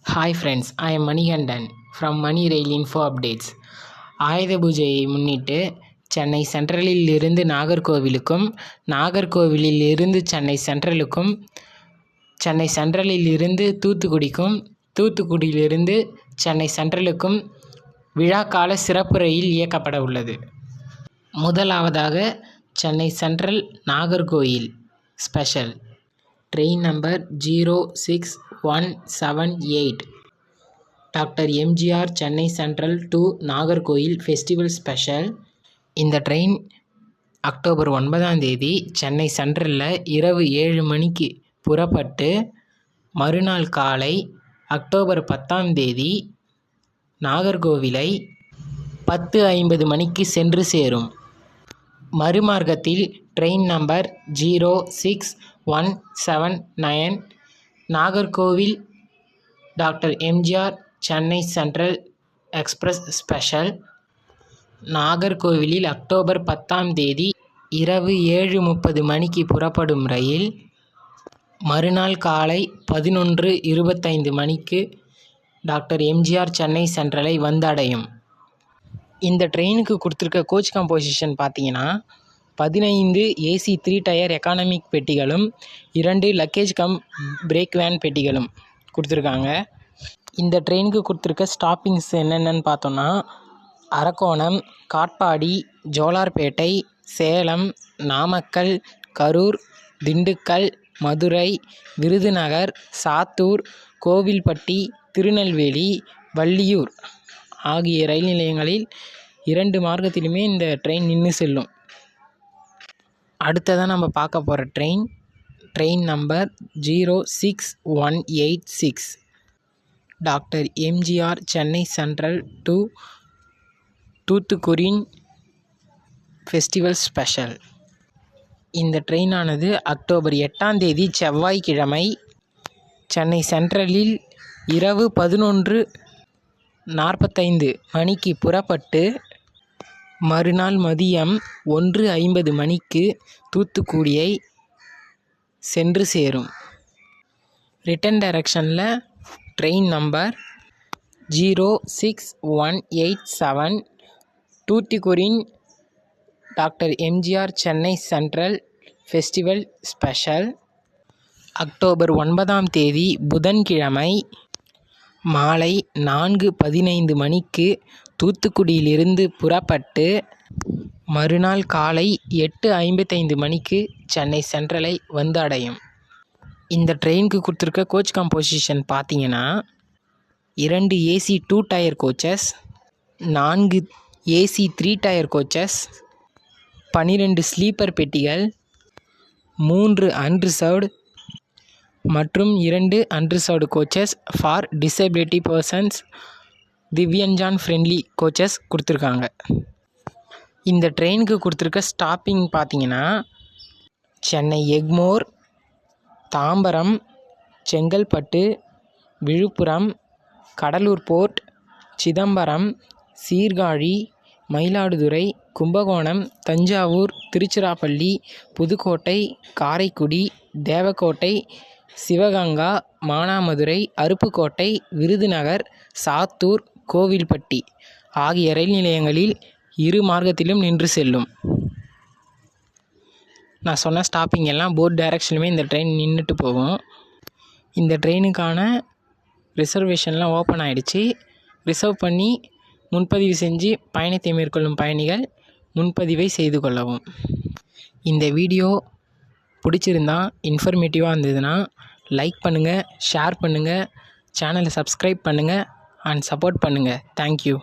Hi friends, I am Manigandan from Money Rail Info Updates. ஆயுத பூஜையை முன்னிட்டு சென்னை சென்ட்ரலில் இருந்து நாகர்கோவிலுக்கும், நாகர்கோவிலில் இருந்து சென்னை சென்ட்ரலுக்கும், சென்னை சென்ட்ரலில் இருந்து தூத்துக்குடிக்கும், தூத்துக்குடியிலிருந்து சென்னை சென்ட்ரலுக்கும் விழாக்கால சிறப்பு ரயில் இயக்கப்பட உள்ளது. முதலாவதாக Chennai central Nagercoil special train number 06-178 doctor MGR Chennai central to Nagercoil festival special. இந்த ட்ரெயின் அக்டோபர் 9 சென்னை சென்ட்ரலில் இரவு 7 மணிக்கு புறப்பட்டு மறுநாள் காலை அக்டோபர் 10 நாகர்கோவிலை 10:50 மணிக்கு சென்று சேரும். மறுமார்க்கத்தில் train number 06-179 Nagercoil doctor MGR Chennai central express special. நாகர்கோவிலில் அக்டோபர் 10 இரவு 7:30 மணிக்கு புறப்படும் ரயில் மறுநாள் காலை 11:25 மணிக்கு டாக்டர் எம்ஜிஆர் சென்னை சென்ட்ரலை வந்தடையும். இந்த ட்ரெயினுக்கு கொடுத்துருக்க கோச் கம்போசிஷன் பார்த்தீங்கன்னா 15 ஏசி 3 டயர் எக்கானமிக் பெட்டிகளும் 2 லக்கேஜ் கம் பிரேக் வேன் பெட்டிகளும் கொடுத்துருக்காங்க. இந்த ட்ரெயினுக்கு கொடுத்துருக்க ஸ்டாப்பிங்ஸ் என்னென்னு பார்த்தோன்னா அரக்கோணம், காட்பாடி, ஜோலார்பேட்டை, சேலம், நாமக்கல், கரூர், திண்டுக்கல், மதுரை, விருதுநகர், சாத்தூர், கோவில்பட்டி, திருநெல்வேலி, வள்ளியூர் ஆகிய ரயில் நிலையங்களில் 2 மார்க்கத்திலுமே இந்த ட்ரெயின் நின்று செல்லும். அடுத்ததாக நம்ம பார்க்க போகிற train number 06-186 doctor MGR Chennai central to Thoothukudi festival special. இந்த ட்ரெயினானது அக்டோபர் 8 செவ்வாய்க்கிழமை சென்னை சென்ட்ரலில் இரவு 11:45 மணிக்கு புறப்பட்டு மறுநாள் மதியம் 1:50 மணிக்கு தூத்துக்குடியை சென்று சேரும். ரிட்டன் டைரக்ஷனில் train number 06-187 Thoothukudi doctor MGR Chennai central festival special. October 9 புதன்கிழமை மாலை 4:15 மணிக்கு தூத்துக்குடியிலிருந்து புறப்பட்டு மறுநாள் காலை 8:55 மணிக்கு சென்னை சென்ட்ரலை வந்து அடையும். இந்த ட்ரெயினுக்கு கொடுத்துருக்க கோச் கம்போசிஷன் பார்த்தீங்கன்னா 2 AC 2 tier coaches, 4 AC 3 tier coaches, 12 sleeper பெட்டிகள், 3 அன்ரிசர்வ்டு மற்றும் 2 unreserved coaches for disability persons divyangjan friendly coaches கொடுத்துருக்காங்க. இந்த ட்ரெயினுக்கு கொடுத்துருக்க ஸ்டாப்பிங் பார்த்தீங்கன்னா சென்னை எக்மோர், தாம்பரம், செங்கல்பட்டு, விழுப்புரம், கடலூர் போர்ட், சிதம்பரம், சீர்காழி, மயிலாடுதுறை, கும்பகோணம், தஞ்சாவூர், திருச்சிராப்பள்ளி, புதுக்கோட்டை, காரைக்குடி, தேவக்கோட்டை, சிவகங்கா, மானாமதுரை, அருப்புக்கோட்டை, விருதுநகர், சாத்தூர், கோவில்பட்டி ஆகிய ரயில் நிலையங்களில் 2 மார்க்கத்திலும் நின்று செல்லும். நான் சொன்ன ஸ்டாப்பிங் எல்லாம் போத் டைரக்ஷனுமே இந்த ட்ரெயின் நின்றுட்டு போகும். இந்த ட்ரெயினுக்கான ரிசர்வேஷன்லாம் ஓப்பன் ஆகிடுச்சு. ரிசர்வ் பண்ணி முன்பதிவு செஞ்சு பயணத்தை மேற்கொள்ளும் பயணிகள் முன்பதிவை செய்து கொள்ளவும். இந்த வீடியோ பிடிச்சிருந்தா இன்ஃபர்மேட்டிவாக இருந்ததுன்னா லைக் பண்ணுங்கள், ஷேர் பண்ணுங்கள், சேனலை சப்ஸ்கிரைப் பண்ணுங்கள் அண்ட் சப்போர்ட் பண்ணுங்கள். தேங்க்யூ.